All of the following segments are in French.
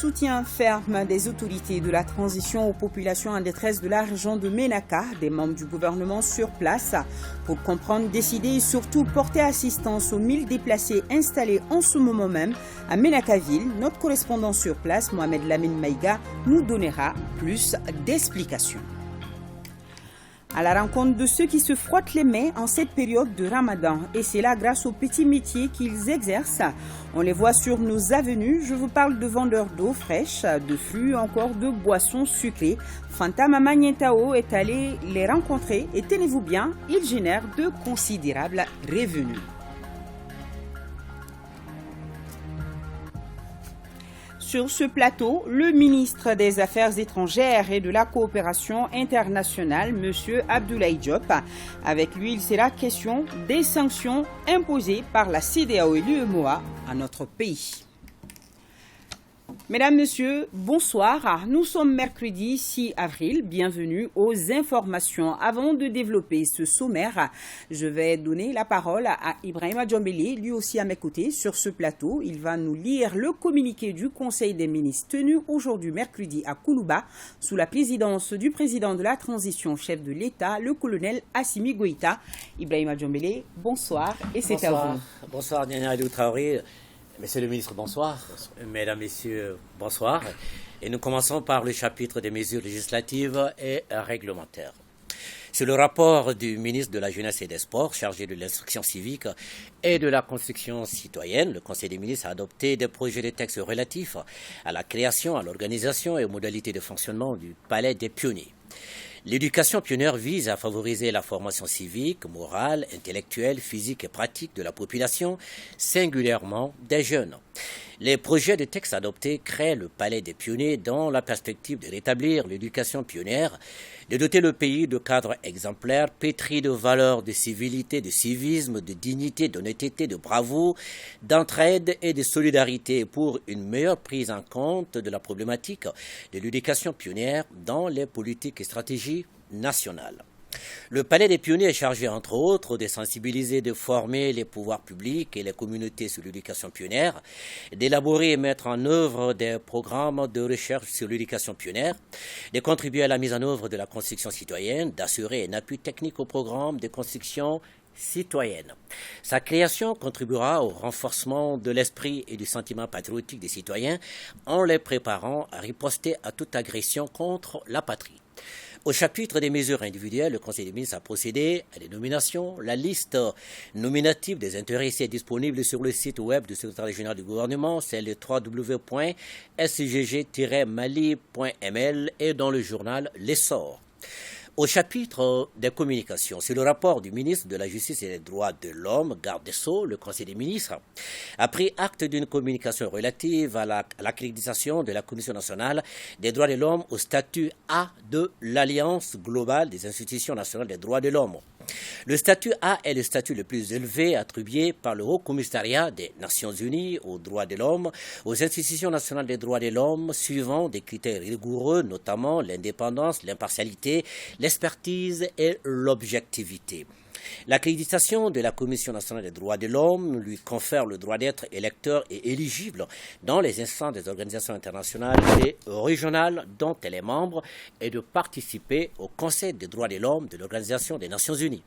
soutien ferme des autorités de la transition aux populations en détresse de la région de Ménaka, des membres du gouvernement sur place, pour comprendre, décider et surtout porter assistance aux 1000 déplacés installés en ce moment même à Ménakaville. Notre correspondant sur place, Mohamed Lamine Maïga, nous donnera plus d'explications. À la rencontre de ceux qui se frottent les mains en cette période de Ramadan. Et c'est là grâce aux petits métiers qu'ils exercent. On les voit sur nos avenues. Je vous parle de vendeurs d'eau fraîche, de fruits, encore de boissons sucrées. Fanta Mama Nientao est allé les rencontrer et tenez-vous bien, ils génèrent de considérables revenus. Sur ce plateau, le ministre des Affaires étrangères et de la coopération internationale, M. Abdoulaye Diop. Avec lui, il sera question des sanctions imposées par la CEDEAO et l'UEMOA à notre pays. Mesdames, Messieurs, bonsoir. Nous sommes mercredi 6 avril. Bienvenue aux informations. Avant de développer ce sommaire, je vais donner la parole à Ibrahima Djombélé, lui aussi à mes côtés sur ce plateau. Il va nous lire le communiqué du Conseil des ministres tenu aujourd'hui mercredi à Koulouba sous la présidence du président de la transition, chef de l'État, le colonel Assimi Goïta. Ibrahima Djombélé, bonsoir et c'est à vous. Bonsoir, Diana Aliou Traoré. Monsieur le ministre, bonsoir. Mesdames, Messieurs, bonsoir. Et nous commençons par le chapitre des mesures législatives et réglementaires. C'est le rapport du ministre de la Jeunesse et des Sports, chargé de l'instruction civique et de la construction citoyenne. Le Conseil des ministres a adopté des projets de textes relatifs à la création, à l'organisation et aux modalités de fonctionnement du Palais des Pionniers. L'éducation pionnière vise à favoriser la formation civique, morale, intellectuelle, physique et pratique de la population, singulièrement des jeunes. Les projets de texte adoptés créent le Palais des Pionniers dans la perspective de rétablir l'éducation pionnière, de doter le pays de cadres exemplaires, pétris de valeurs de civilité, de civisme, de dignité, d'honnêteté, de bravoure, d'entraide et de solidarité pour une meilleure prise en compte de la problématique de l'éducation pionnière dans les politiques et stratégies nationales. Le Palais des Pionniers est chargé, entre autres, de sensibiliser et de former les pouvoirs publics et les communautés sur l'éducation pionnière, d'élaborer et mettre en œuvre des programmes de recherche sur l'éducation pionnière, de contribuer à la mise en œuvre de la construction citoyenne, d'assurer un appui technique au programme de construction citoyenne. Sa création contribuera au renforcement de l'esprit et du sentiment patriotique des citoyens en les préparant à riposter à toute agression contre la patrie. Au chapitre des mesures individuelles, le Conseil des ministres a procédé à des nominations. La liste nominative des intéressés est disponible sur le site web du secrétaire régional du gouvernement, c'est le www.scgg-mali.ml et dans le journal L'Essor. Au chapitre des communications, c'est le rapport du ministre de la Justice et des Droits de l'Homme, garde des Sceaux, le Conseil des ministres, a pris acte d'une communication relative à l'accréditation de la Commission nationale des droits de l'homme au statut A de l'Alliance globale des institutions nationales des droits de l'homme. Le statut A est le statut le plus élevé attribué par le Haut Commissariat des Nations Unies aux droits de l'homme, aux institutions nationales des droits de l'homme, suivant des critères rigoureux, notamment l'indépendance, l'impartialité, l'expertise et l'objectivité. L'accréditation de la Commission nationale des droits de l'homme lui confère le droit d'être électeur et éligible dans les instances des organisations internationales et régionales dont elle est membre et de participer au Conseil des droits de l'homme de l'Organisation des Nations Unies.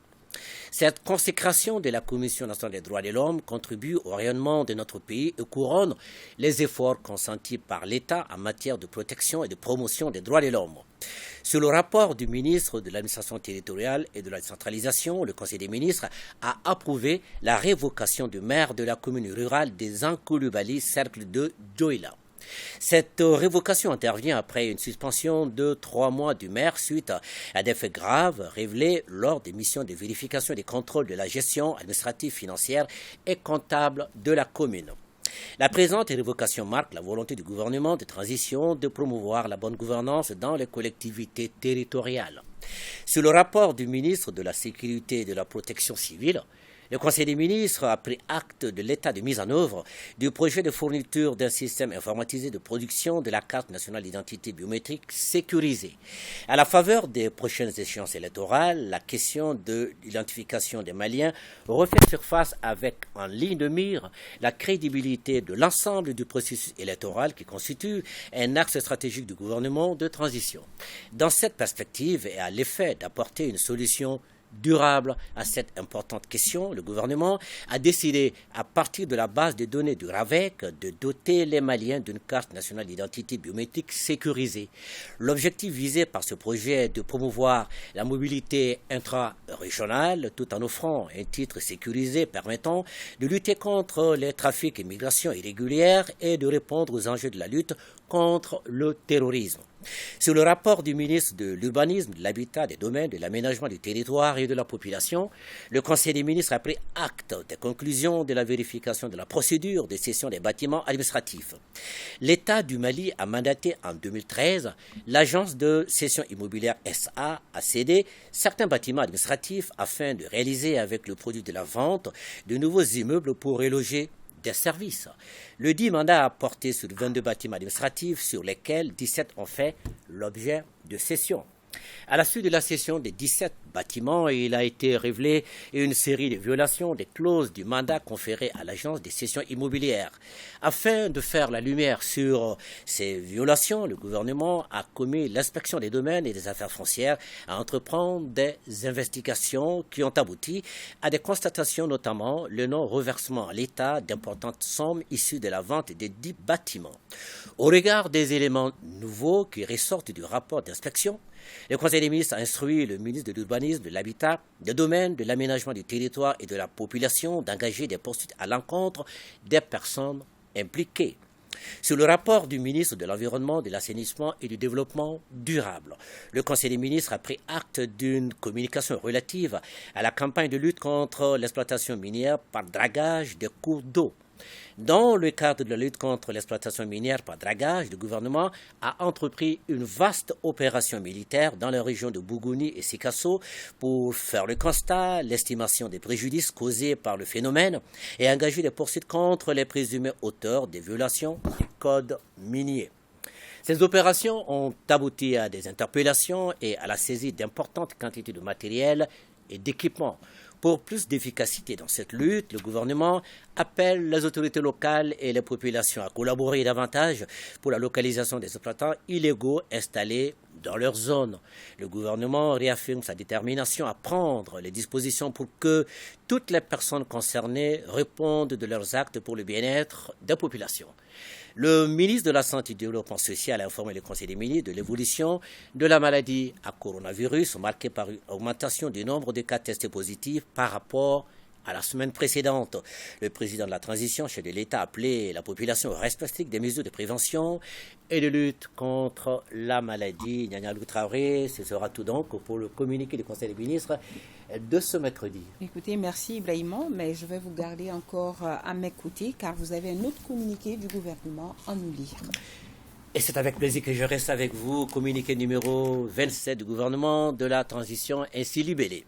Cette consécration de la Commission nationale des droits de l'homme contribue au rayonnement de notre pays et couronne les efforts consentis par l'État en matière de protection et de promotion des droits de l'homme. Sur le rapport du ministre de l'administration territoriale et de la décentralisation, le Conseil des ministres a approuvé la révocation du maire de la commune rurale des Ankoulubali, cercle de Djoïla. Cette révocation intervient après une suspension de 3 mois du maire suite à des faits graves révélés lors des missions de vérification et de contrôle de la gestion administrative, financière et comptable de la commune. La présente révocation marque la volonté du gouvernement de transition de promouvoir la bonne gouvernance dans les collectivités territoriales. Sur le rapport du ministre de la Sécurité et de la Protection civile, Le Conseil des ministres a pris acte de l'état de mise en œuvre du projet de fourniture d'un système informatisé de production de la carte nationale d'identité biométrique sécurisée. À la faveur des prochaines échéances électorales, la question de l'identification des Maliens refait surface avec en ligne de mire la crédibilité de l'ensemble du processus électoral qui constitue un axe stratégique du gouvernement de transition. Dans cette perspective et à l'effet d'apporter une solution durable à cette importante question, le gouvernement a décidé, à partir de la base de données du RAVEC, de doter les Maliens d'une carte nationale d'identité biométrique sécurisée. L'objectif visé par ce projet est de promouvoir la mobilité intra-régionale tout en offrant un titre sécurisé permettant de lutter contre les trafics et migrations irrégulières et de répondre aux enjeux de la lutte contre le terrorisme. Sur le rapport du ministre de l'Urbanisme, de l'Habitat, des Domaines, de l'Aménagement du territoire et de la population, le Conseil des ministres a pris acte des conclusions de la vérification de la procédure de cession des bâtiments administratifs. L'État du Mali a mandaté en 2013 l'agence de cession immobilière SA à céder certains bâtiments administratifs afin de réaliser avec le produit de la vente de nouveaux immeubles pour reloger des services. Le dit mandat a porté sur 22 bâtiments administratifs sur lesquels 17 ont fait l'objet de cession. À la suite de la cession des 17 bâtiments, il a été révélé une série de violations des clauses du mandat conféré à l'agence des cessions immobilières. Afin de faire la lumière sur ces violations, le gouvernement a commis l'inspection des domaines et des affaires foncières à entreprendre des investigations qui ont abouti à des constatations, notamment le non-reversement à l'État d'importantes sommes issues de la vente des 10 bâtiments. Au regard des éléments nouveaux qui ressortent du rapport d'inspection, le Conseil des ministres a instruit le ministre de l'Urbanisme, de l'Habitat, des Domaines, de l'Aménagement du territoire et de la population d'engager des poursuites à l'encontre des personnes impliquées. Sur le rapport du ministre de l'Environnement, de l'Assainissement et du Développement durable, le Conseil des ministres a pris acte d'une communication relative à la campagne de lutte contre l'exploitation minière par dragage des cours d'eau. Dans le cadre de la lutte contre l'exploitation minière par dragage, le gouvernement a entrepris une vaste opération militaire dans les régions de Bougouni et Sikasso pour faire le constat, l'estimation des préjudices causés par le phénomène et engager des poursuites contre les présumés auteurs des violations du code minier. Ces opérations ont abouti à des interpellations et à la saisie d'importantes quantités de matériel et d'équipements. Pour plus d'efficacité dans cette lutte, le gouvernement appelle les autorités locales et les populations à collaborer davantage pour la localisation des exploitants illégaux installés dans leur zone. Le gouvernement réaffirme sa détermination à prendre les dispositions pour que toutes les personnes concernées répondent de leurs actes pour le bien-être des populations. Le ministre de la Santé et du Développement social a informé le Conseil des ministres de l'évolution de la maladie à coronavirus, marquée par une augmentation du nombre de cas testés positifs par rapport à la semaine précédente. Le président de la transition, chef de l'État, a appelé la population au respect strict des mesures de prévention et de lutte contre la maladie. Nianialou Traoré, ce sera tout donc pour le communiqué du Conseil des ministres de ce mercredi. Écoutez, merci Ibrahima, mais je vais vous garder encore à m'écouter car vous avez un autre communiqué du gouvernement à nous lire. Et c'est avec plaisir que je reste avec vous, communiqué numéro 27 du gouvernement de la transition ainsi libellé.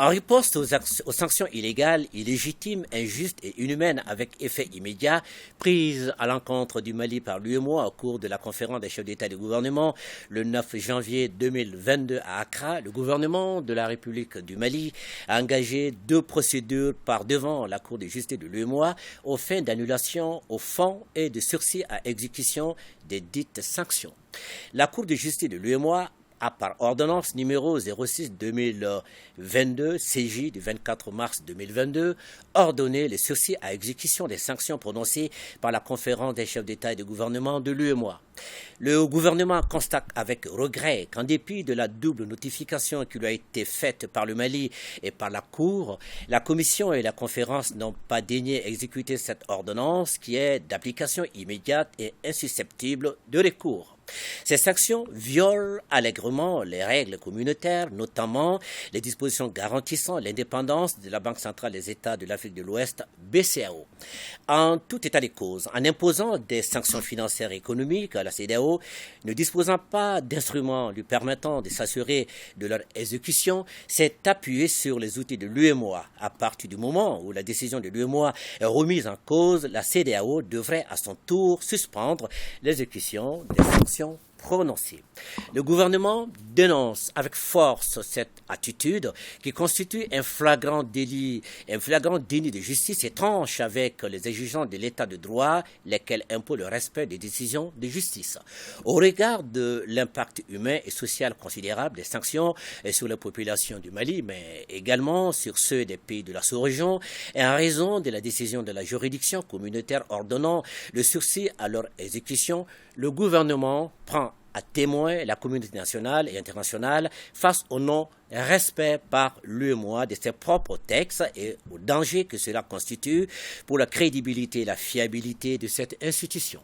En riposte aux sanctions illégales, illégitimes, injustes et inhumaines avec effet immédiat prises à l'encontre du Mali par l'UEMOA au cours de la conférence des chefs d'État et de gouvernement le 9 janvier 2022 à Accra, le gouvernement de la République du Mali a engagé 2 procédures par devant la Cour de justice de l'UEMOA aux fins d'annulation au fond et de sursis à exécution des dites sanctions. La Cour de justice de l'UEMOA a par ordonnance numéro 06-2022 CJ du 24 mars 2022 ordonné le sursis à exécution des sanctions prononcées par la conférence des chefs d'État et de gouvernement de l'UEMOA. Le gouvernement constate avec regret qu'en dépit de la double notification qui lui a été faite par le Mali et par la Cour, la Commission et la conférence n'ont pas daigné exécuter cette ordonnance qui est d'application immédiate et insusceptible de recours. Ces sanctions violent allègrement les règles communautaires, notamment les dispositions garantissant l'indépendance de la Banque centrale des États de l'Afrique de l'Ouest, BCEAO. En tout état de cause, en imposant des sanctions financières et économiques à la CEDEAO, ne disposant pas d'instruments lui permettant de s'assurer de leur exécution, s'est appuyé sur les outils de l'UEMOA. À partir du moment où la décision de l'UEMOA est remise en cause, la CEDEAO devrait à son tour suspendre l'exécution des sanctions prononcées. Le gouvernement dénonce avec force cette attitude qui constitue un flagrant déni de justice et tranche avec les exigences de l'état de droit, lesquelles imposent le respect des décisions de justice. Au regard de l'impact humain et social considérable des sanctions sur la population du Mali, mais également sur ceux des pays de la sous-région, et en raison de la décision de la juridiction communautaire ordonnant le sursis à leur exécution, le gouvernement prend à témoin la communauté nationale et internationale face au non-respect par l'UEMOA de ses propres textes et au danger que cela constitue pour la crédibilité et la fiabilité de cette institution.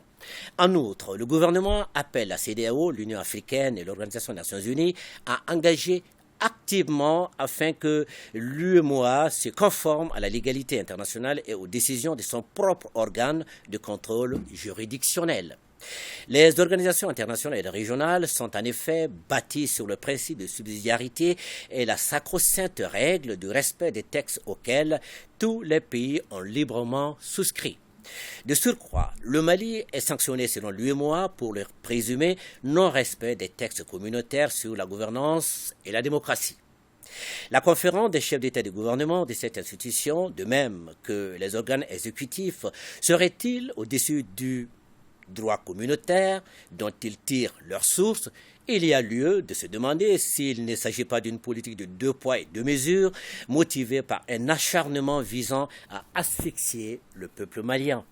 En outre, le gouvernement appelle la CEDEAO, l'Union africaine et l'Organisation des Nations unies à engager activement afin que l'UEMOA se conforme à la légalité internationale et aux décisions de son propre organe de contrôle juridictionnel. Les organisations internationales et régionales sont en effet bâties sur le principe de subsidiarité et la sacro-sainte règle du respect des textes auxquels tous les pays ont librement souscrit. De surcroît, le Mali est sanctionné selon l'UEMOA pour le présumé non-respect des textes communautaires sur la gouvernance et la démocratie. La conférence des chefs d'État et de gouvernement de cette institution, de même que les organes exécutifs, seraient-ils au-dessus du droit communautaire dont ils tirent leurs sources? Il y a lieu de se demander s'il ne s'agit pas d'une politique de 2 poids et 2 mesures motivée par un acharnement visant à asphyxier le peuple malien.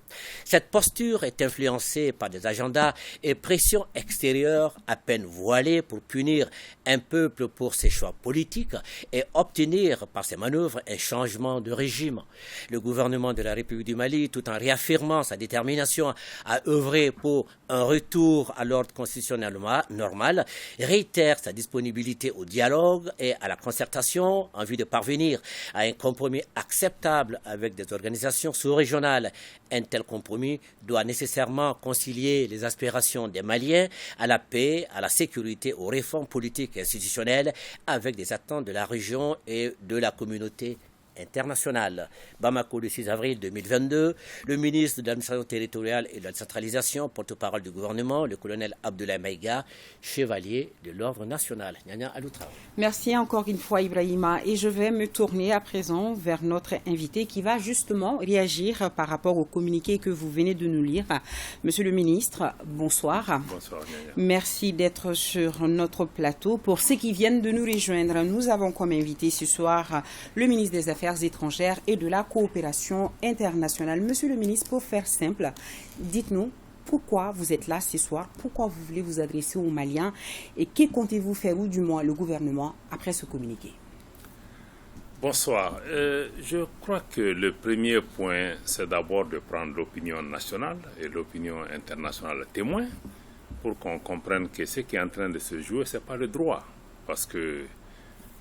Cette posture est influencée par des agendas et pressions extérieures à peine voilées pour punir un peuple pour ses choix politiques et obtenir par ses manœuvres un changement de régime. Le gouvernement de la République du Mali, tout en réaffirmant sa détermination à œuvrer pour un retour à l'ordre constitutionnel normal, réitère sa disponibilité au dialogue et à la concertation en vue de parvenir à un compromis acceptable avec des organisations sous-régionales. Un tel compromis doit nécessairement concilier les aspirations des Maliens à la paix, à la sécurité, aux réformes politiques et institutionnelles avec des attentes de la région et de la communauté internationale. Bamako, le 6 avril 2022, le ministre de l'administration territoriale et de la décentralisation, porte-parole du gouvernement, le colonel Abdoulaye Maïga, chevalier de l'ordre national. Nyanya Aloutra. Merci encore une fois, Ibrahima. Et je vais me tourner à présent vers notre invité qui va justement réagir par rapport au communiqué que vous venez de nous lire. Monsieur le ministre, bonsoir. Bonsoir, Nyanya. Merci d'être sur notre plateau. Pour ceux qui viennent de nous rejoindre, nous avons comme invité ce soir le ministre des Affaires étrangères et de la coopération internationale. Monsieur le ministre, pour faire simple, dites-nous pourquoi vous êtes là ce soir, pourquoi vous voulez vous adresser aux Maliens et que comptez-vous faire, ou du moins le gouvernement, après ce communiqué? Bonsoir. Je crois que le premier point, c'est d'abord de prendre l'opinion nationale et l'opinion internationale témoin pour qu'on comprenne que ce qui est en train de se jouer, ce n'est pas le droit. Parce que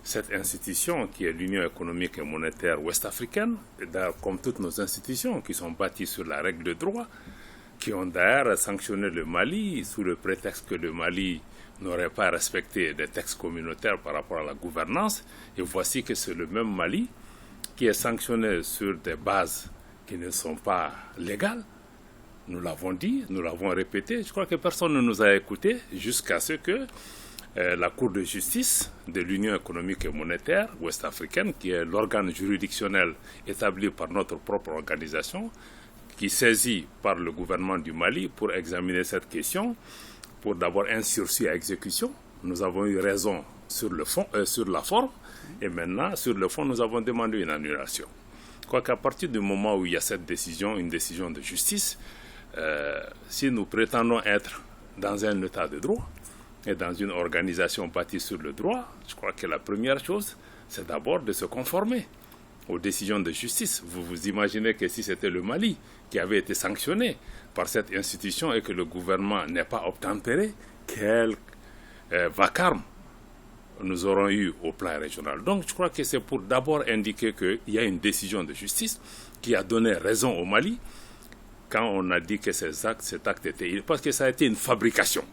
cette institution qui est l'Union économique et monétaire ouest-africaine, comme toutes nos institutions qui sont bâties sur la règle de droit, qui ont d'ailleurs sanctionné le Mali sous le prétexte que le Mali n'aurait pas respecté des textes communautaires par rapport à la gouvernance. Et voici que c'est le même Mali qui est sanctionné sur des bases qui ne sont pas légales. Nous l'avons dit, nous l'avons répété. Je crois que personne ne nous a écoutés jusqu'à ce que la Cour de justice de l'Union économique et monétaire ouest-africaine, qui est l'organe juridictionnel établi par notre propre organisation, qui saisit par le gouvernement du Mali pour examiner cette question, pour d'abord un sursis à exécution. Nous avons eu raison sur le fond, sur la forme, et maintenant, sur le fond, nous avons demandé une annulation. Je crois qu'à partir du moment où il y a cette décision, une décision de justice, si nous prétendons être dans un état de droit, et dans une organisation bâtie sur le droit, je crois que la première chose, c'est d'abord de se conformer aux décisions de justice. Vous vous imaginez que si c'était le Mali qui avait été sanctionné par cette institution et que le gouvernement n'est pas obtempéré, quel vacarme nous aurons eu au plan régional. Donc je crois que c'est pour d'abord indiquer qu'il y a une décision de justice qui a donné raison au Mali quand on a dit que cet acte était... Parce que ça a été une fabrication,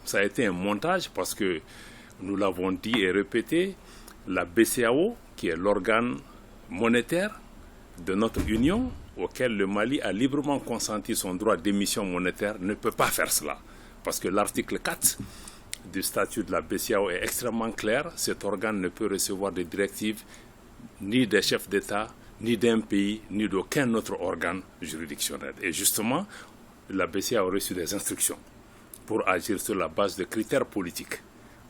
ça a été un montage parce que nous l'avons dit et répété, la BCEAO, qui est l'organe monétaire de notre union, auquel le Mali a librement consenti son droit d'émission monétaire, ne peut pas faire cela. Parce que l'article 4 du statut de la BCEAO est extrêmement clair. Cet organe ne peut recevoir des directives ni des chefs d'État, ni d'un pays, ni d'aucun autre organe juridictionnel. Et justement, la BCEAO a reçu des instructions pour agir sur la base de critères politiques.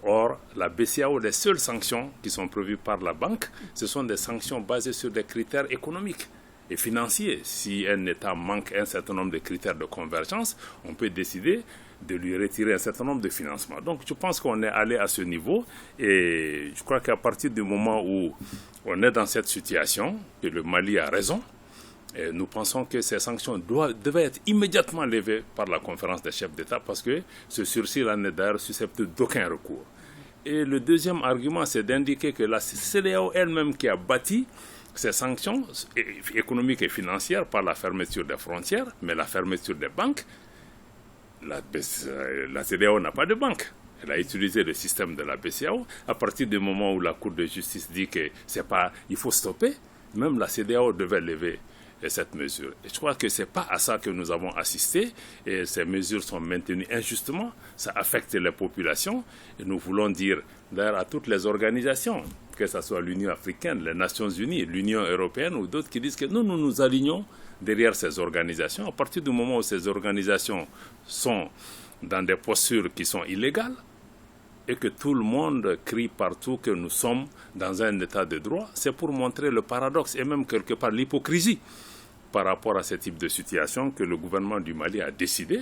Or, la BCEAO, les seules sanctions qui sont prévues par la banque, ce sont des sanctions basées sur des critères économiques et financiers. Si un État manque un certain nombre de critères de convergence, on peut décider de lui retirer un certain nombre de financements. Donc je pense qu'on est allé à ce niveau et je crois qu'à partir du moment où on est dans cette situation, et le Mali a raison, et nous pensons que ces sanctions devaient être immédiatement levées par la conférence des chefs d'État parce que ce sursis-là n'est d'ailleurs susceptible d'aucun recours. Et le deuxième argument, c'est d'indiquer que la CEDEAO elle-même qui a bâti ces sanctions économiques et financières par la fermeture des frontières, mais la fermeture des banques, la CEDEAO n'a pas de banque. Elle a utilisé le système de la BCEAO. À partir du moment où la Cour de justice dit que il faut stopper, même la CEDEAO devait lever cette mesure. Et je crois que ce n'est pas à ça que nous avons assisté et ces mesures sont maintenues injustement. Ça affecte les populations et nous voulons dire d'ailleurs à toutes les organisations, que ce soit l'Union africaine, les Nations unies, l'Union européenne ou d'autres qui disent que nous nous alignons derrière ces organisations. À partir du moment où ces organisations sont dans des postures qui sont illégales et que tout le monde crie partout que nous sommes dans un état de droit, c'est pour montrer le paradoxe et même quelque part l'hypocrisie par rapport à ce type de situation que le gouvernement du Mali a décidé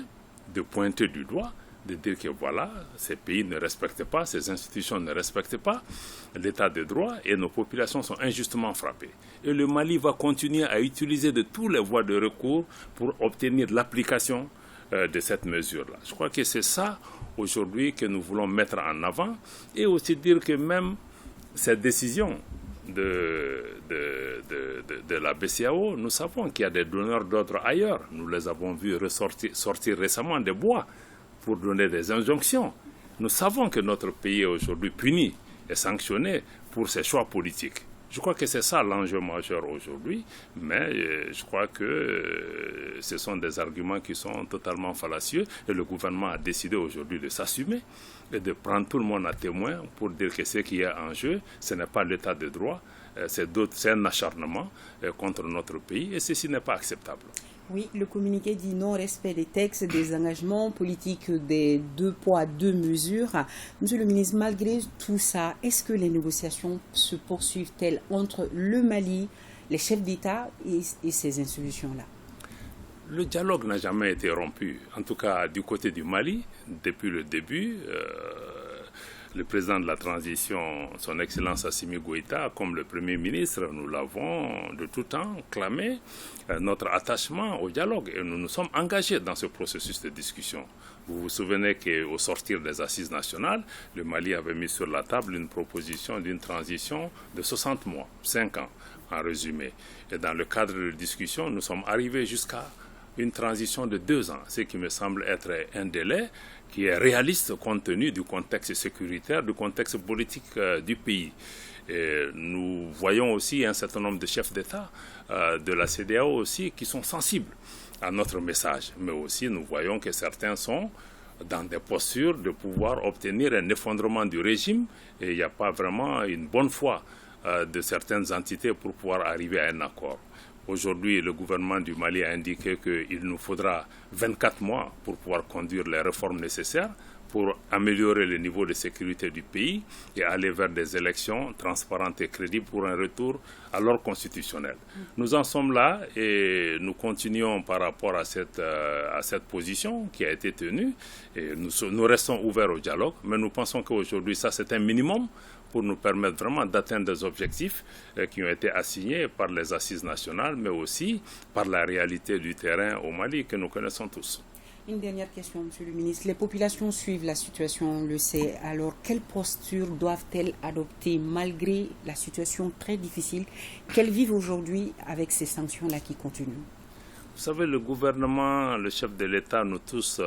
de pointer du doigt, de dire que voilà, ces pays ne respectent pas, ces institutions ne respectent pas l'état de droit et nos populations sont injustement frappées. Et le Mali va continuer à utiliser de toutes les voies de recours pour obtenir l'application de cette mesure-là. Je crois que c'est ça aujourd'hui que nous voulons mettre en avant et aussi dire que même cette décision de la BCEAO, nous savons qu'il y a des donneurs d'ordre ailleurs. Nous les avons vus sortir récemment des bois pour donner des injonctions. Nous savons que notre pays est aujourd'hui puni et sanctionné pour ses choix politiques. Je crois que c'est ça l'enjeu majeur aujourd'hui, mais je crois que ce sont des arguments qui sont totalement fallacieux et le gouvernement a décidé aujourd'hui de s'assumer et de prendre tout le monde à témoin pour dire que ce qui est en jeu, ce n'est pas l'état de droit, c'est un acharnement contre notre pays et ceci n'est pas acceptable. Oui, le communiqué dit non-respect des textes, des engagements politiques des 2 poids, 2 mesures. Monsieur le ministre, malgré tout ça, est-ce que les négociations se poursuivent-elles entre le Mali, les chefs d'État et ces institutions-là? Le dialogue n'a jamais été rompu, en tout cas du côté du Mali, depuis le début. Le président de la transition, son Excellence Assimi Goïta, comme le Premier ministre, nous l'avons de tout temps clamé notre attachement au dialogue et nous nous sommes engagés dans ce processus de discussion. Vous vous souvenez qu'au sortir des assises nationales, le Mali avait mis sur la table une proposition d'une transition de 60 mois, 5 ans en résumé. Et dans le cadre de discussion, nous sommes arrivés jusqu'à une transition de 2 ans, ce qui me semble être un délai qui est réaliste compte tenu du contexte sécuritaire, du contexte politique du pays. Et nous voyons aussi un certain nombre de chefs d'État de la CEDEAO aussi qui sont sensibles à notre message. Mais aussi nous voyons que certains sont dans des postures de pouvoir obtenir un effondrement du régime et il n'y a pas vraiment une bonne foi de certaines entités pour pouvoir arriver à un accord. Aujourd'hui, le gouvernement du Mali a indiqué qu'il nous faudra 24 mois pour pouvoir conduire les réformes nécessaires pour améliorer le niveau de sécurité du pays et aller vers des élections transparentes et crédibles pour un retour à l'ordre constitutionnel. Nous en sommes là et nous continuons par rapport à cette position qui a été tenue. Et nous restons ouverts au dialogue, mais nous pensons qu'aujourd'hui, ça c'est un minimum pour nous permettre vraiment d'atteindre des objectifs qui ont été assignés par les assises nationales, mais aussi par la réalité du terrain au Mali que nous connaissons tous. Une dernière question, Monsieur le ministre. Les populations suivent la situation, on le sait. Alors, quelle posture doivent-elles adopter malgré la situation très difficile qu'elles vivent aujourd'hui avec ces sanctions-là qui continuent? Vous savez, le gouvernement, le chef de l'État, nous tous,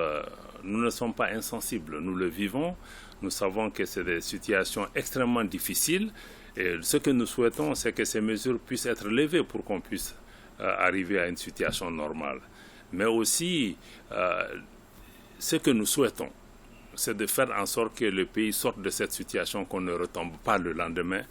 nous ne sommes pas insensibles. Nous le vivons. Nous savons que c'est des situations extrêmement difficiles. Et ce que nous souhaitons, c'est que ces mesures puissent être levées pour qu'on puisse arriver à une situation normale. Mais aussi, ce que nous souhaitons, c'est de faire en sorte que le pays sorte de cette situation, qu'on ne retombe pas le lendemain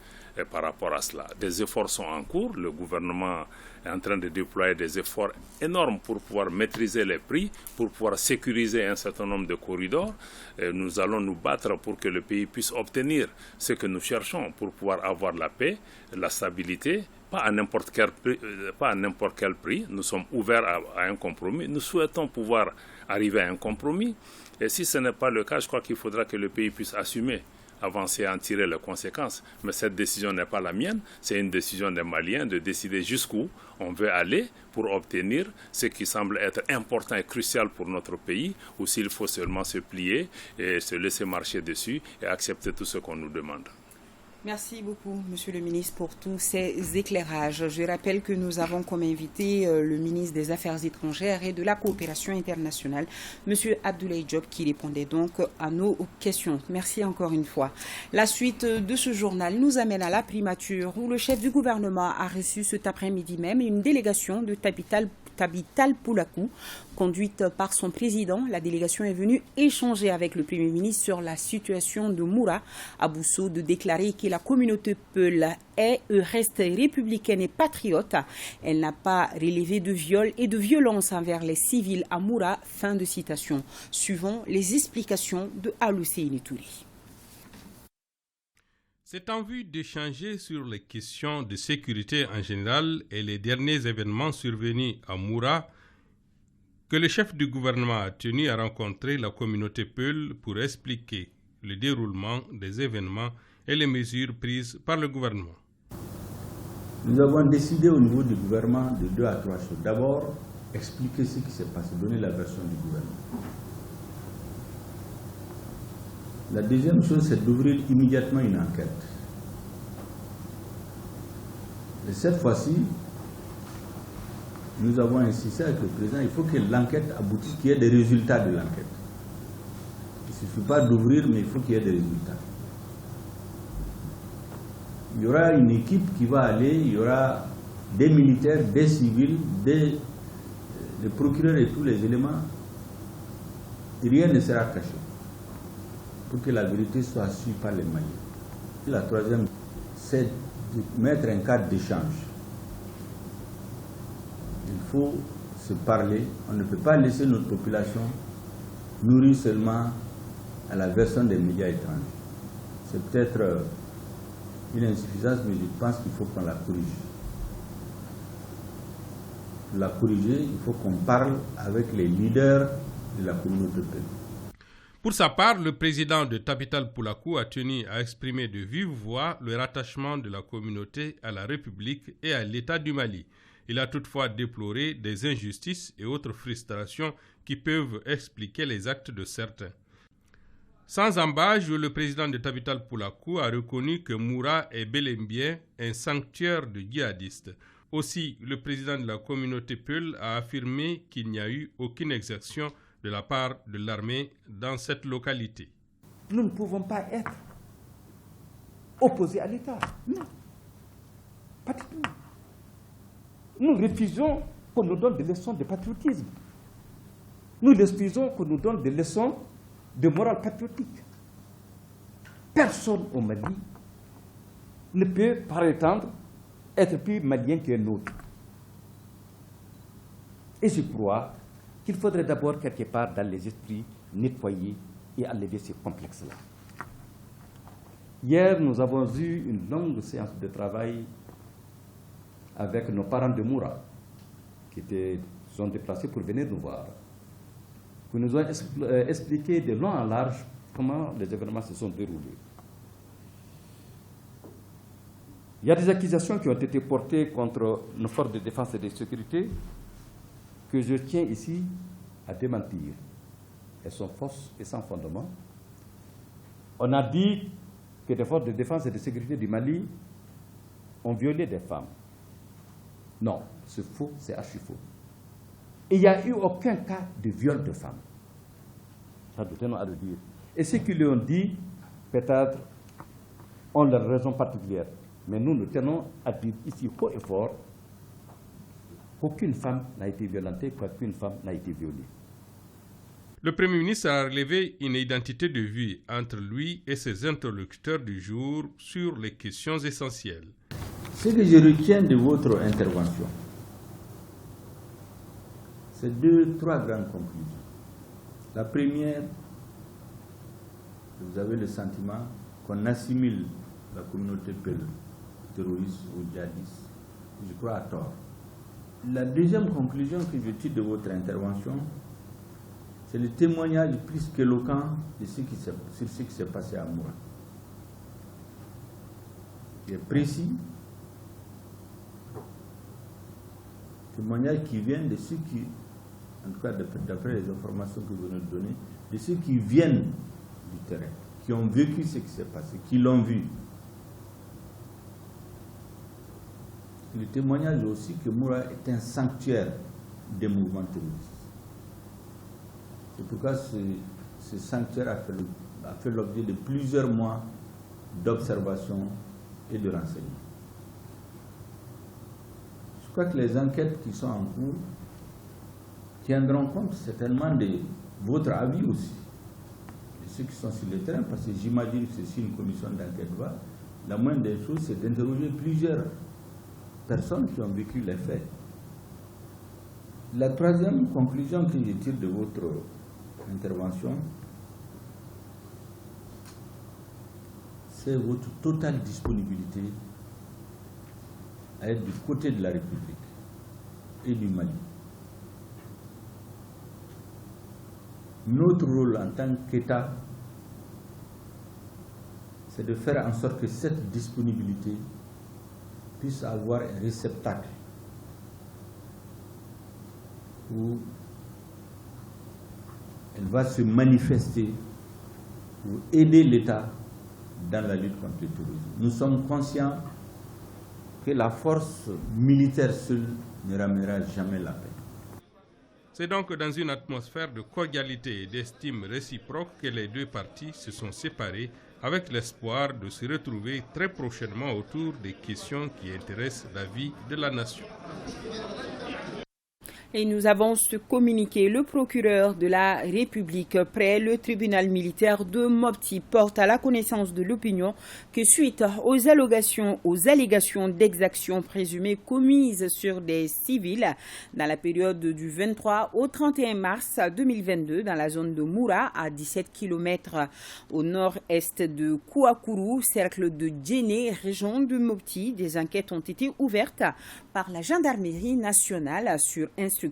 par rapport à cela. Des efforts sont en cours. Le gouvernement est en train de déployer des efforts énormes pour pouvoir maîtriser les prix, pour pouvoir sécuriser un certain nombre de corridors. Et nous allons nous battre pour que le pays puisse obtenir ce que nous cherchons, pour pouvoir avoir la paix, la stabilité, pas à n'importe quel prix. Nous sommes ouverts à un compromis. Nous souhaitons pouvoir arriver à un compromis. Et si ce n'est pas le cas, je crois qu'il faudra que le pays puisse assumer, avancer, en tirer les conséquences. Mais cette décision n'est pas la mienne, c'est une décision des Maliens de décider jusqu'où on veut aller pour obtenir ce qui semble être important et crucial pour notre pays, ou s'il faut seulement se plier et se laisser marcher dessus et accepter tout ce qu'on nous demande. Merci beaucoup, Monsieur le ministre, pour tous ces éclairages. Je rappelle que nous avons comme invité le ministre des Affaires étrangères et de la coopération internationale, Monsieur Abdoulaye Diop, qui répondait donc à nos questions. Merci encore une fois. La suite de ce journal nous amène à la primature, où le chef du gouvernement a reçu cet après-midi même une délégation de Tabital Poulakou, conduite par son président. La délégation est venue échanger avec le Premier ministre sur la situation de Moura. À Bousso de déclarer que la communauté Peul est et reste républicaine et patriote. Elle n'a pas relevé de viol et de violence envers les civils à Moura. Fin de citation. Suivons les explications de Aloussé Touré. C'est en vue d'échanger sur les questions de sécurité en général et les derniers événements survenus à Moura que le chef du gouvernement a tenu à rencontrer la communauté Peul pour expliquer le déroulement des événements et les mesures prises par le gouvernement. Nous avons décidé au niveau du gouvernement de 2 à 3 choses. D'abord, expliquer ce qui s'est passé, donner la version du gouvernement. La deuxième chose, c'est d'ouvrir immédiatement une enquête. Et cette fois-ci, nous avons insisté avec le président, il faut que l'enquête aboutisse, qu'il y ait des résultats de l'enquête. Il ne suffit pas d'ouvrir, mais il faut qu'il y ait des résultats. Il y aura une équipe qui va aller, il y aura des militaires, des civils, des procureurs et tous les éléments. Et rien ne sera caché, pour que la vérité soit su par les Maliens. La troisième, c'est de mettre un cadre d'échange. Il faut se parler. On ne peut pas laisser notre population nourrir seulement à la version des médias étrangers. C'est peut-être une insuffisance, mais je pense qu'il faut qu'on la corrige. Pour la corriger, il faut qu'on parle avec les leaders de la communauté peul. Pour sa part, le président de Tabital Poulakou a tenu à exprimer de vive voix le rattachement de la communauté à la République et à l'État du Mali. Il a toutefois déploré des injustices et autres frustrations qui peuvent expliquer les actes de certains. Sans embâche, le président de Tabital Poulakou a reconnu que Moura est bel et bien un sanctuaire de djihadistes. Aussi, le président de la communauté Peul a affirmé qu'il n'y a eu aucune exaction de la part de l'armée dans cette localité. Nous ne pouvons pas être opposés à l'État. Non, pas du tout. Nous refusons qu'on nous donne des leçons de patriotisme. Nous refusons qu'on nous donne des leçons de morale patriotique. Personne au Mali ne peut, par prétendre, être plus malien qu'un autre. Et je crois qu'il faudrait d'abord, quelque part, dans les esprits, nettoyer et enlever ces complexes-là. Hier, nous avons eu une longue séance de travail avec nos parents de Moura, qui sont déplacés pour venir nous voir, qui nous ont expliqué de long en large comment les événements se sont déroulés. Il y a des accusations qui ont été portées contre nos forces de défense et de sécurité que je tiens ici à démentir. elles sont fausses et sans fondement. On a dit que les forces de défense et de sécurité du Mali ont violé des femmes. Non, c'est faux, c'est archi faux. Il n'y a eu aucun cas de viol de femmes. Ça, nous tenons à le dire. Et ceux qui l'ont dit, peut-être, ont leurs raisons particulières. Mais nous tenons à dire ici haut et fort qu'aucune femme n'a été violentée, qu'aucune femme n'a été violée. Le Premier ministre a relevé une identité de vie entre lui et ses interlocuteurs du jour sur les questions essentielles. Ce que je retiens de votre intervention, c'est 3 grandes conclusions. La première, vous avez le sentiment qu'on assimile la communauté Peul, terroriste ou djihadiste, je crois à tort. La deuxième conclusion que je tire de votre intervention, c'est le témoignage plus qu'éloquent de sur ce qui s'est passé à Moura. Il est précis, témoignage qui vient de ceux qui, en tout cas d'après les informations que vous nous donnez, de ceux qui viennent du terrain, qui ont vécu ce qui s'est passé, qui l'ont vu. Le témoignage aussi que Moura est un sanctuaire des mouvements terroristes. C'est pourquoi ce sanctuaire a fait l'objet de plusieurs mois d'observation et de renseignement. Je crois que les enquêtes qui sont en cours tiendront compte certainement de votre avis aussi, de ceux qui sont sur le terrain, parce que j'imagine que si une commission d'enquête va, la moindre des choses, c'est d'interroger plusieurs personnes qui ont vécu les faits. La troisième conclusion que je tire de votre intervention, c'est votre totale disponibilité à être du côté de la République et du Mali. Notre rôle en tant qu'État, c'est de faire en sorte que cette disponibilité puisse avoir un réceptacle où elle va se manifester pour aider l'État dans la lutte contre le terrorisme. Nous sommes conscients que la force militaire seule ne ramènera jamais la paix. C'est donc dans une atmosphère de cordialité et d'estime réciproque que les deux parties se sont séparées avec l'espoir de se retrouver très prochainement autour des questions qui intéressent la vie de la nation. Et nous avons ce communiqué. Le procureur de la République près le tribunal militaire de Mopti porte à la connaissance de l'opinion que suite aux allégations d'exactions présumées commises sur des civils dans la période du 23 au 31 mars 2022 dans la zone de Moura à 17 km au nord-est de Kouakourou, cercle de Djéné, région de Mopti, des enquêtes ont été ouvertes par la gendarmerie nationale sur instruction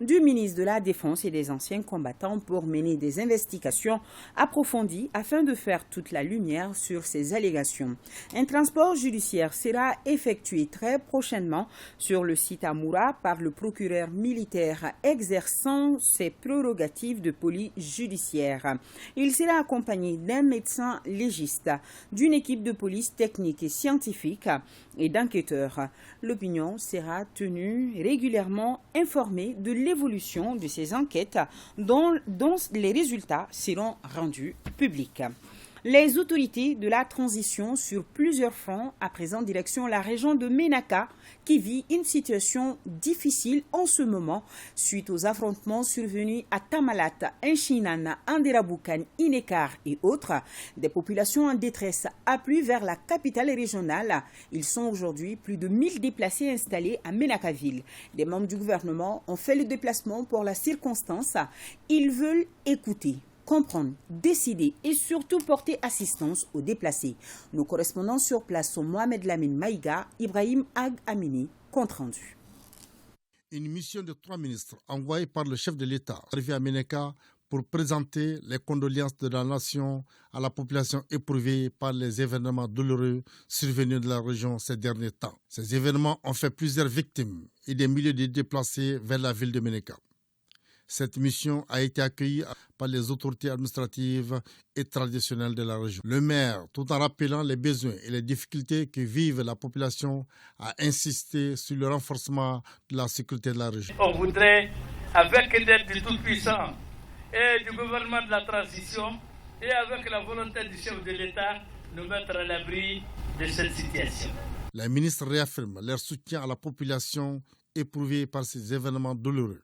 du ministre de la Défense et des anciens combattants pour mener des investigations approfondies afin de faire toute la lumière sur ces allégations. Un transport judiciaire sera effectué très prochainement sur le site à Moura par le procureur militaire exerçant ses prérogatives de police judiciaire. Il sera accompagné d'un médecin légiste, d'une équipe de police technique et scientifique et d'enquêteurs. L'opinion sera tenue régulièrement informée de l'évolution de ces enquêtes dont les résultats seront rendus publics. Les autorités de la transition sur plusieurs fronts, à présent direction la région de Ménaka, qui vit une situation difficile en ce moment suite aux affrontements survenus à Tamalat, Inchinana, Anderaboukan, Inekar et autres. Des populations en détresse affluent vers la capitale régionale. Ils sont aujourd'hui plus de 1000 déplacés installés à Ménakaville. Des membres du gouvernement ont fait le déplacement pour la circonstance. Ils veulent écouter, comprendre, décider et surtout porter assistance aux déplacés. Nos correspondants sur place sont Mohamed Lamine Maïga, Ibrahim Ag Amini, compte rendu. Une mission de 3 ministres envoyée par le chef de l'État arrivée à Ménaka pour présenter les condoléances de la nation à la population éprouvée par les événements douloureux survenus dans la région ces derniers temps. Ces événements ont fait plusieurs victimes et des milliers de déplacés vers la ville de Ménaka. Cette mission a été accueillie par les autorités administratives et traditionnelles de la région. Le maire, tout en rappelant les besoins et les difficultés que vive la population, a insisté sur le renforcement de la sécurité de la région. On voudrait, avec l'aide du Tout-Puissant et du gouvernement de la transition et avec la volonté du chef de l'État, nous mettre à l'abri de cette situation. Les ministres réaffirment leur soutien à la population éprouvée par ces événements douloureux.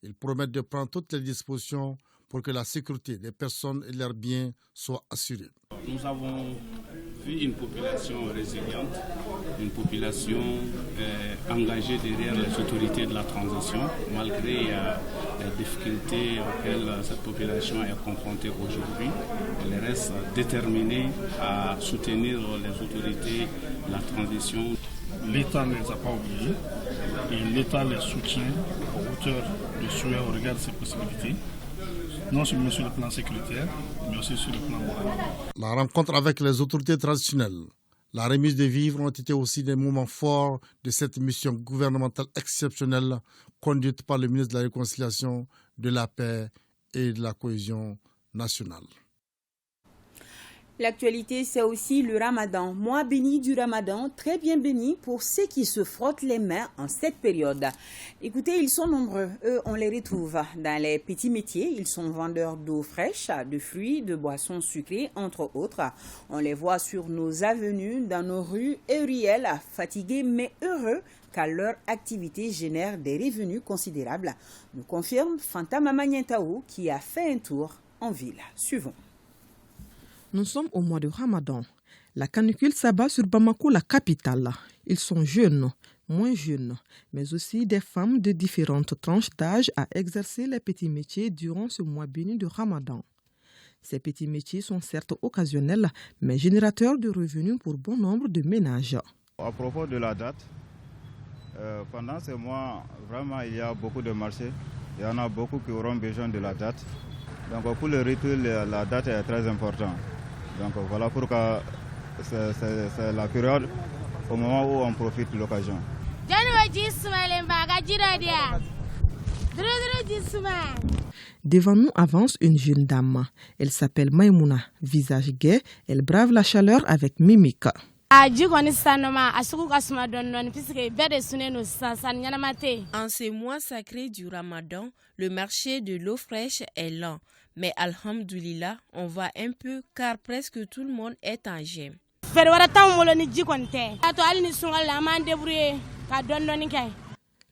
Ils promettent de prendre toutes les dispositions pour que la sécurité des personnes et de leurs biens soit assurée. Nous avons vu une population résiliente, une population engagée derrière les autorités de la transition, malgré les difficultés auxquelles cette population est confrontée aujourd'hui. Elle reste déterminée à soutenir les autorités de la transition. L'État ne les a pas oubliés et l'État les soutient à hauteur de souhait au regard de ses possibilités, non seulement sur le plan sécuritaire, mais aussi sur le plan moral. La rencontre avec les autorités traditionnelles, la remise de vivres ont été aussi des moments forts de cette mission gouvernementale exceptionnelle conduite par le ministre de la Réconciliation, de la Paix et de la Cohésion nationale. L'actualité, c'est aussi le Ramadan. Mois béni du Ramadan, très bien béni pour ceux qui se frottent les mains en cette période. Écoutez, ils sont nombreux. Eux, on les retrouve dans les petits métiers. Ils sont vendeurs d'eau fraîche, de fruits, de boissons sucrées, entre autres. On les voit sur nos avenues, dans nos rues et ruelles, fatigués mais heureux, car leur activité génère des revenus considérables, nous confirme Fanta Mamanientao qui a fait un tour en ville. Suivons. Nous sommes au mois de Ramadan. La canicule s'abat sur Bamako, la capitale. Ils sont jeunes, moins jeunes, mais aussi des femmes de différentes tranches d'âge à exercer les petits métiers durant ce mois béni de Ramadan. Ces petits métiers sont certes occasionnels, mais générateurs de revenus pour bon nombre de ménages. À propos de la date, pendant ce mois, vraiment, il y a beaucoup de marchés. Il y en a beaucoup qui auront besoin de la date. Donc pour le rituel, la date est très importante. Donc voilà pourquoi c'est la période au moment où on profite de l'occasion. Devant nous avance une jeune dame. Elle s'appelle Maïmouna. Visage gai, elle brave la chaleur avec mimique. En ce mois sacré du Ramadan, le marché de l'eau fraîche est lent. Mais alhamdoulilah, on va un peu car presque tout le monde est en jeûne.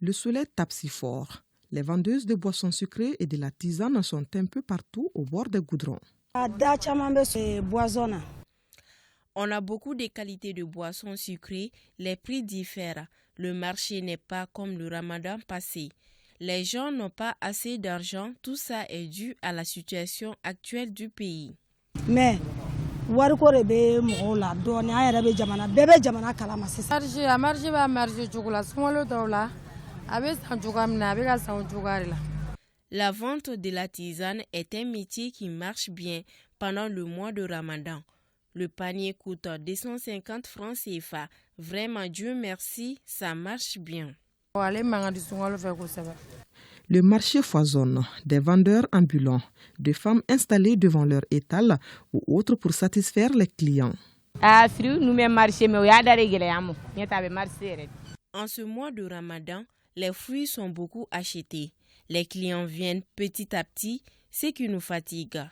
Le soleil tape si fort. Les vendeuses de boissons sucrées et de la tisane sont un peu partout au bord des goudrons. On a beaucoup de qualités de boissons sucrées, les prix diffèrent. Le marché n'est pas comme le Ramadan passé. Les gens n'ont pas assez d'argent, tout ça est dû à la situation actuelle du pays. Mais la vente de la tisane est un métier qui marche bien pendant le mois de Ramadan. Le panier coûte 250 francs CFA. Vraiment, Dieu merci, ça marche bien. Le marché foisonne, des vendeurs ambulants, des femmes installées devant leur étal ou autres pour satisfaire les clients. En ce mois de Ramadan, les fruits sont beaucoup achetés. Les clients viennent petit à petit, ce qui nous fatigue.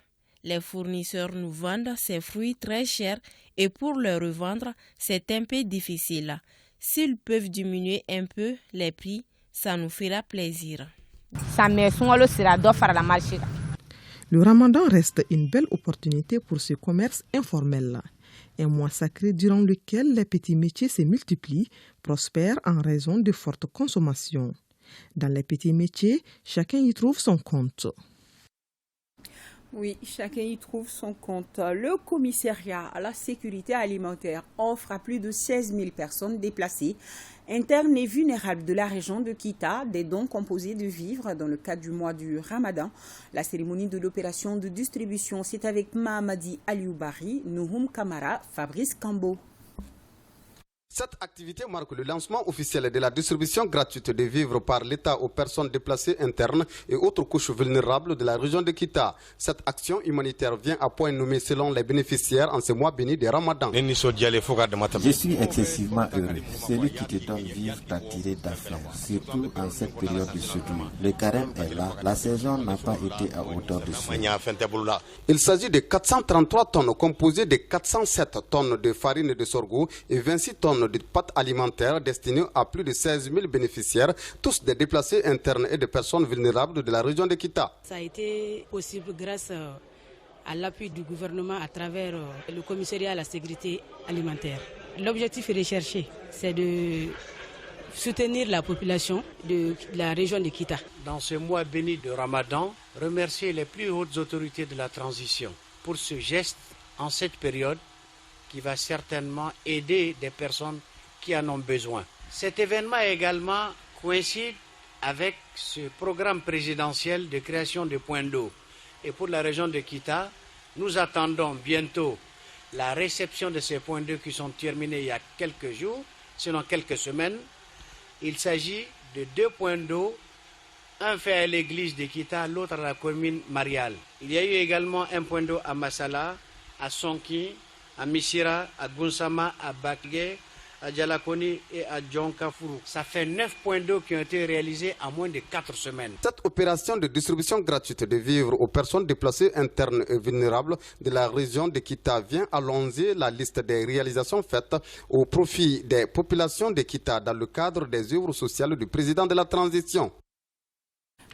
Les fournisseurs nous vendent ces fruits très chers et pour les revendre, c'est un peu difficile. S'ils peuvent diminuer un peu les prix, ça nous fera plaisir. Le Ramadan reste une belle opportunité pour ce commerce informel. Un mois sacré durant lequel les petits métiers se multiplient, prospèrent en raison de fortes consommations. Dans les petits métiers, chacun y trouve son compte. Oui, chacun y trouve son compte. Le commissariat à la sécurité alimentaire offre à plus de 16 000 personnes déplacées, internes et vulnérables de la région de Kita, des dons composés de vivres dans le cadre du mois du Ramadan. La cérémonie de l'opération de distribution, c'est avec Mahamadi Alioubari, Nouhoum Kamara, Fabrice Kambo. Cette activité marque le lancement officiel de la distribution gratuite de vivres par l'État aux personnes déplacées internes et autres couches vulnérables de la région de Kita. Cette action humanitaire vient à point nommé selon les bénéficiaires en ce mois béni de Ramadan. Je suis excessivement heureux. Celui qui te donne vivre t'a tiré d'affaire, surtout en cette période de soudement. Le carême est là, la saison n'a pas été à hauteur de souhait. Il s'agit de 433 tonnes composées de 407 tonnes de farine de sorgho et 26 tonnes de pâtes alimentaires destinées à plus de 16 000 bénéficiaires, tous des déplacés internes et des personnes vulnérables de la région de Kita. Ça a été possible grâce à l'appui du gouvernement à travers le commissariat à la sécurité alimentaire. L'objectif recherché, c'est de soutenir la population de la région de Kita. Dans ce mois béni de Ramadan, remercier les plus hautes autorités de la transition pour ce geste en cette période qui va certainement aider des personnes qui en ont besoin. Cet événement également coïncide avec ce programme présidentiel de création de points d'eau. Et pour la région de Kita, nous attendons bientôt la réception de ces points d'eau qui sont terminés il y a quelques jours, sinon quelques semaines. Il s'agit de 2 points d'eau, un fait à l'église de Kita, l'autre à la commune Marial. Il y a eu également un point d'eau à Massala, à Sonki, à Missira, à Gunsama, à Bakge, à Djalakoni et à Djonkafuru. Ça fait 9 points d'eau qui ont été réalisés en moins de 4 semaines. Cette opération de distribution gratuite de vivres aux personnes déplacées internes et vulnérables de la région de Kita vient allonger la liste des réalisations faites au profit des populations de Kita dans le cadre des œuvres sociales du président de la transition.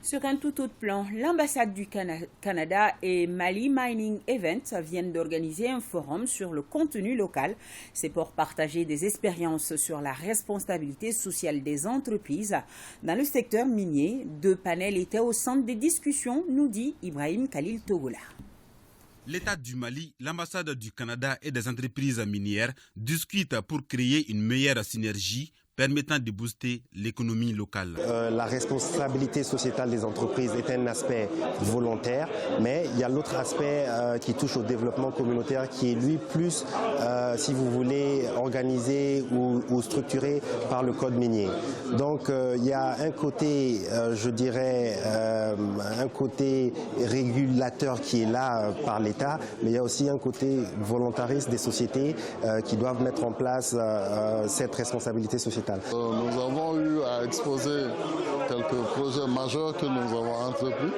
Sur un tout autre plan, l'ambassade du Canada et Mali Mining Event viennent d'organiser un forum sur le contenu local. C'est pour partager des expériences sur la responsabilité sociale des entreprises dans le secteur minier. 2 panels étaient au centre des discussions, nous dit Ibrahim Khalil Togola. L'État du Mali, l'ambassade du Canada et des entreprises minières discutent pour créer une meilleure synergie permettant de booster l'économie locale. La responsabilité sociétale des entreprises est un aspect volontaire, mais il y a l'autre aspect qui touche au développement communautaire qui est lui plus, si vous voulez, organisé ou structuré par le code minier. Donc il y a un côté, je dirais, un côté régulateur qui est là par l'État, mais il y a aussi un côté volontariste des sociétés qui doivent mettre en place cette responsabilité sociétale. Nous avons eu à exposer quelques projets majeurs que nous avons entrepris,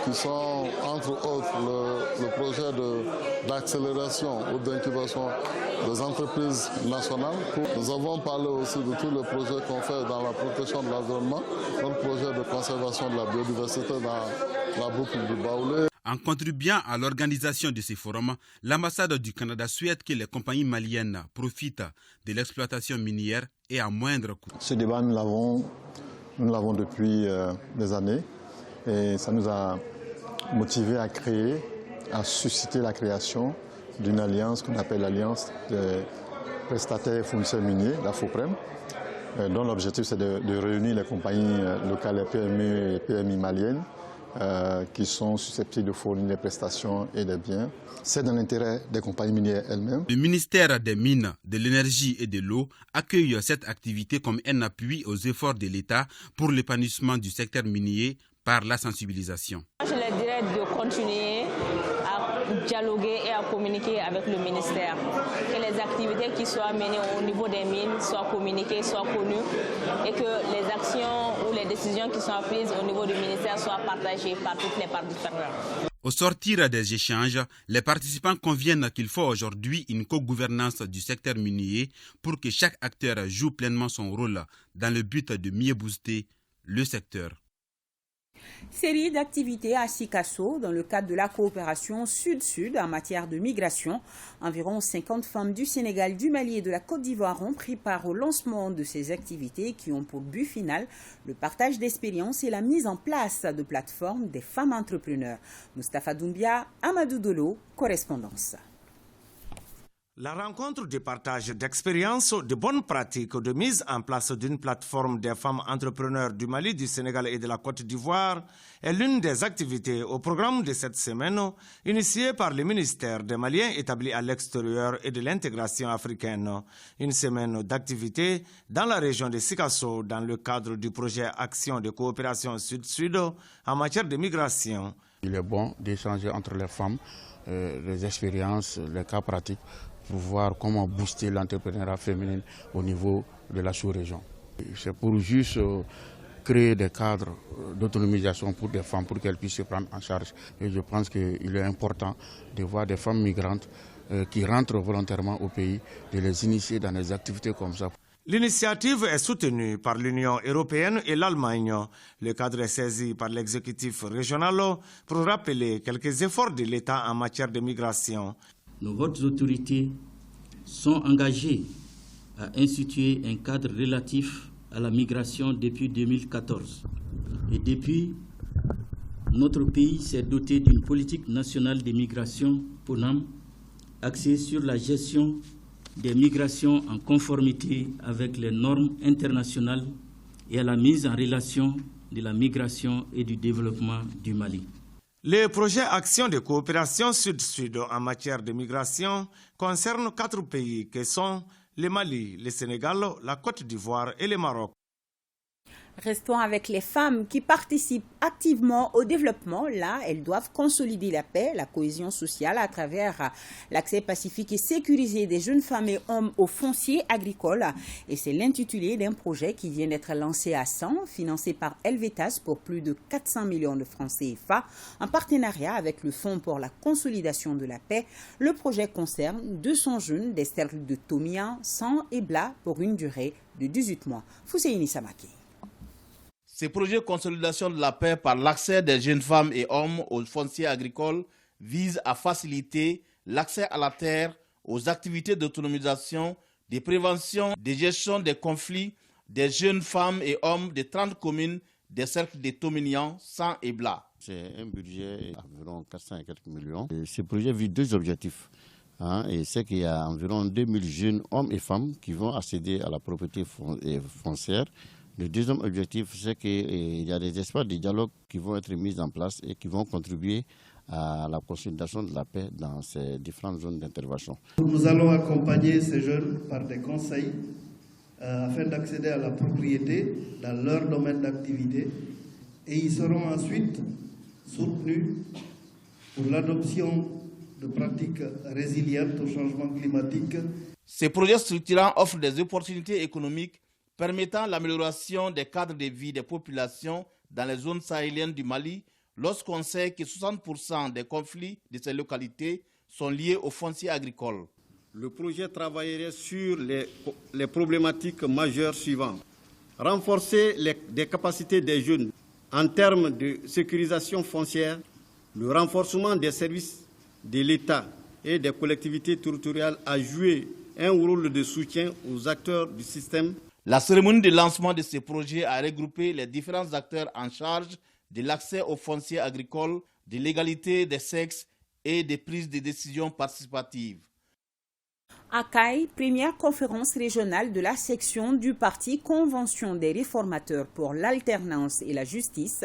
qui sont entre autres le projet d'accélération ou d'incubation des entreprises nationales. Nous avons parlé aussi de tous les projets qu'on fait dans la protection de l'environnement, notre projet de conservation de la biodiversité dans la boucle du Baoulé. En contribuant à l'organisation de ces forums, l'ambassade du Canada souhaite que les compagnies maliennes profitent de l'exploitation minière et à moindre coût. Ce débat, nous l'avons depuis des années et ça nous a motivés à susciter la création d'une alliance qu'on appelle l'Alliance des prestataires et fournisseurs miniers, la FOPREM, dont l'objectif c'est de réunir les compagnies locales, les PME et PMI maliennes, qui sont susceptibles de fournir des prestations et des biens. C'est dans l'intérêt des compagnies minières elles-mêmes. Le ministère des Mines, de l'Énergie et de l'Eau accueille cette activité comme un appui aux efforts de l'État pour l'épanouissement du secteur minier par la sensibilisation. Je leur dirais de continuer à dialoguer et à communiquer avec le ministère. Que les activités qui soient menées au niveau des mines soient communiquées, soient connues et que les actions ou les décisions qui sont prises au niveau du ministère soient partagées par toutes les parties prenantes. Au sortir des échanges, les participants conviennent qu'il faut aujourd'hui une co-gouvernance du secteur minier pour que chaque acteur joue pleinement son rôle dans le but de mieux booster le secteur. Série d'activités à Sikasso dans le cadre de la coopération Sud-Sud en matière de migration. Environ 50 femmes du Sénégal, du Mali et de la Côte d'Ivoire ont pris part au lancement de ces activités qui ont pour but final le partage d'expériences et la mise en place de plateformes des femmes entrepreneurs. Moustapha Doumbia, Amadou Dolo, correspondance. La rencontre de partage d'expériences, de bonnes pratiques, de mise en place d'une plateforme des femmes entrepreneurs du Mali, du Sénégal et de la Côte d'Ivoire est l'une des activités au programme de cette semaine, initiée par le ministère des Maliens établis à l'extérieur et de l'intégration africaine. Une semaine d'activité dans la région de Sikasso dans le cadre du projet Action de coopération Sud-Sud en matière de migration. Il est bon d'échanger entre les femmes les expériences, les cas pratiques, pour voir comment booster l'entrepreneuriat féminin au niveau de la sous-région. C'est pour juste créer des cadres d'autonomisation pour des femmes, pour qu'elles puissent se prendre en charge. Et je pense qu'il est important de voir des femmes migrantes qui rentrent volontairement au pays, de les initier dans des activités comme ça. L'initiative est soutenue par l'Union européenne et l'Allemagne. Le cadre est saisi par l'exécutif régional pour rappeler quelques efforts de l'État en matière de migration. Nos hautes autorités sont engagées à instituer un cadre relatif à la migration depuis 2014. Et depuis, notre pays s'est doté d'une politique nationale de migration, PONAM, axée sur la gestion des migrations en conformité avec les normes internationales et à la mise en relation de la migration et du développement du Mali. Le projet Action de coopération Sud-Sud en matière de migration concerne 4 pays que sont le Mali, le Sénégal, la Côte d'Ivoire et le Maroc. Restons avec les femmes qui participent activement au développement. Là, elles doivent consolider la paix, la cohésion sociale à travers l'accès pacifique et sécurisé des jeunes femmes et hommes au foncier agricole. Et c'est l'intitulé d'un projet qui vient d'être lancé à 100, financé par Helvetas pour plus de 400 millions de francs CFA, en partenariat avec le Fonds pour la consolidation de la paix. Le projet concerne 200 jeunes des cercles de Tomia, San et Bla pour une durée de 18 mois. Fousseini Samaki. Ces projets de consolidation de la paix par l'accès des jeunes femmes et hommes aux fonciers agricoles visent à faciliter l'accès à la terre, aux activités d'autonomisation, de prévention, de gestion des conflits des jeunes femmes et hommes de 30 communes des cercles de Tomignan, San et Bla. C'est un budget d'environ 400 et quelques millions. Et ce projet vise 2 objectifs. Et c'est qu'il y a environ 2000 jeunes hommes et femmes qui vont accéder à la propriété foncière. Le deuxième objectif, c'est qu'il y a des espaces de dialogue qui vont être mis en place et qui vont contribuer à la consolidation de la paix dans ces différentes zones d'intervention. Nous allons accompagner ces jeunes par des conseils afin d'accéder à la propriété dans leur domaine d'activité et ils seront ensuite soutenus pour l'adoption de pratiques résilientes au changement climatique. Ces projets structurants offrent des opportunités économiques permettant l'amélioration des cadres de vie des populations dans les zones sahéliennes du Mali, lorsqu'on sait que 60% des conflits de ces localités sont liés aux fonciers agricoles. Le projet travaillerait sur les problématiques majeures suivantes. Renforcer les capacités des jeunes en termes de sécurisation foncière, le renforcement des services de l'État et des collectivités territoriales à jouer un rôle de soutien aux acteurs du système. La cérémonie de lancement de ce projet a regroupé les différents acteurs en charge de l'accès aux fonciers agricoles, de l'égalité des sexes et des prises de décisions participatives. À Caille, première conférence régionale de la section du parti Convention des réformateurs pour l'alternance et la justice,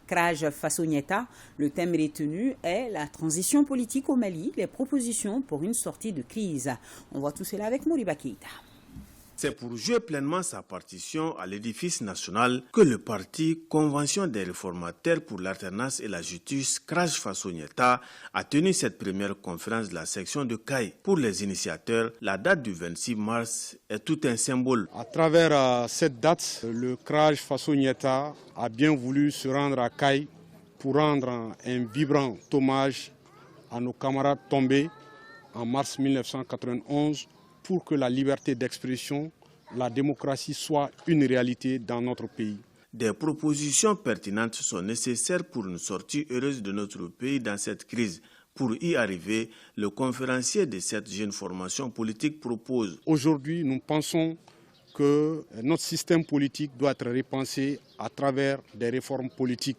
Kraj Fassonieta. Le thème retenu est la transition politique au Mali, les propositions pour une sortie de crise. On voit tout cela avec Moriba Keïta. C'est pour jouer pleinement sa partition à l'édifice national que le parti Convention des réformateurs pour l'alternance et la justice, Kraj Fassonieta, a tenu cette première conférence de la section de Caille. Pour les initiateurs, la date du 26 mars est tout un symbole. À travers cette date, le Kraj Fassonieta a bien voulu se rendre à Caille pour rendre un vibrant hommage à nos camarades tombés en mars 1991 pour que la liberté d'expression, la démocratie soit une réalité dans notre pays. Des propositions pertinentes sont nécessaires pour une sortie heureuse de notre pays dans cette crise. Pour y arriver, le conférencier de cette jeune formation politique propose. Aujourd'hui, nous pensons que notre système politique doit être repensé à travers des réformes politiques.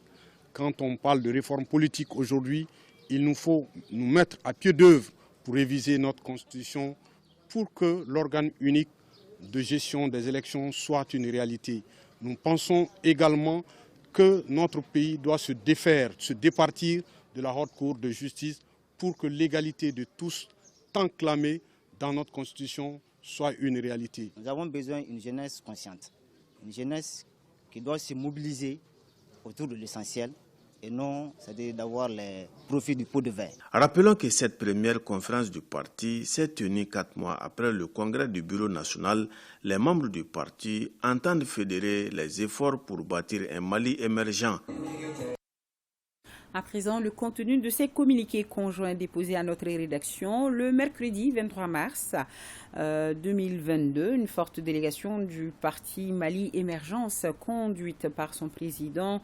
Quand on parle de réformes politiques aujourd'hui, il nous faut nous mettre à pied d'œuvre pour réviser notre constitution, pour que l'organe unique de gestion des élections soit une réalité. Nous pensons également que notre pays doit se départir de la Haute Cour de justice pour que l'égalité de tous, tant clamée dans notre Constitution, soit une réalité. Nous avons besoin d'une jeunesse consciente, une jeunesse qui doit se mobiliser autour de l'essentiel et non, c'est-à-dire d'avoir les profits du pot de verre. Rappelons que cette première conférence du parti s'est tenue 4 mois après le congrès du Bureau national. Les membres du parti entendent fédérer les efforts pour bâtir un Mali émergent. À présent, le contenu de ces communiqués conjoints déposés à notre rédaction le mercredi 23 mars 2022. Une forte délégation du parti Mali Émergence, conduite par son président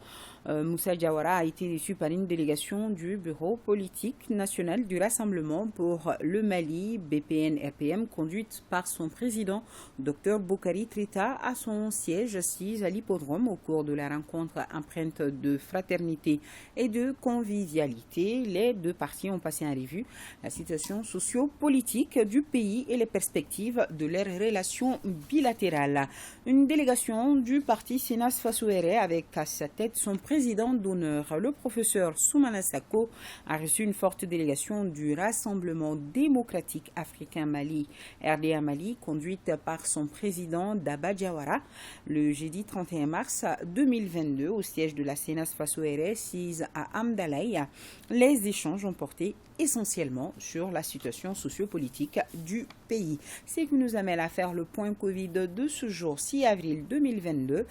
Moussa Diawara, a été reçue par une délégation du Bureau politique national du Rassemblement pour le Mali, BPN-RPM, conduite par son président Dr Boukari Trita à son siège assis à l'hippodrome. Au cours de la rencontre empreinte de fraternité et de convivialité, les deux partis ont passé en revue la situation socio-politique du pays et les perspectives de leurs relations bilatérales. Une délégation du parti Sénas Fassouéré avec à sa tête son président d'honneur, le professeur Soumana Sako, a reçu une forte délégation du Rassemblement démocratique africain Mali, RDA Mali, conduite par son président Daba Diawara, le jeudi 31 mars 2022 au siège de la Sénas Fassouéré, sise à Amdalaï. Les échanges ont porté essentiellement sur la situation sociopolitique du pays. Ce qui nous amène à faire le point Covid de ce jour, 6 avril 2022.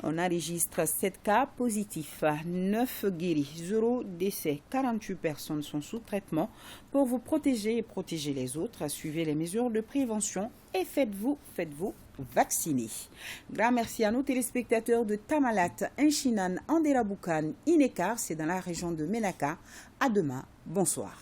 On enregistre 7 cas positifs, 9 guéris, 0 décès, 48 personnes sont sous traitement. Pour vous protéger et protéger les autres, suivez les mesures de prévention et faites-vous vacciner. Grand merci à nos téléspectateurs de Tamalat, Inchinan, Anderaboukan, Inekar, c'est dans la région de Ménaka. À demain, bonsoir.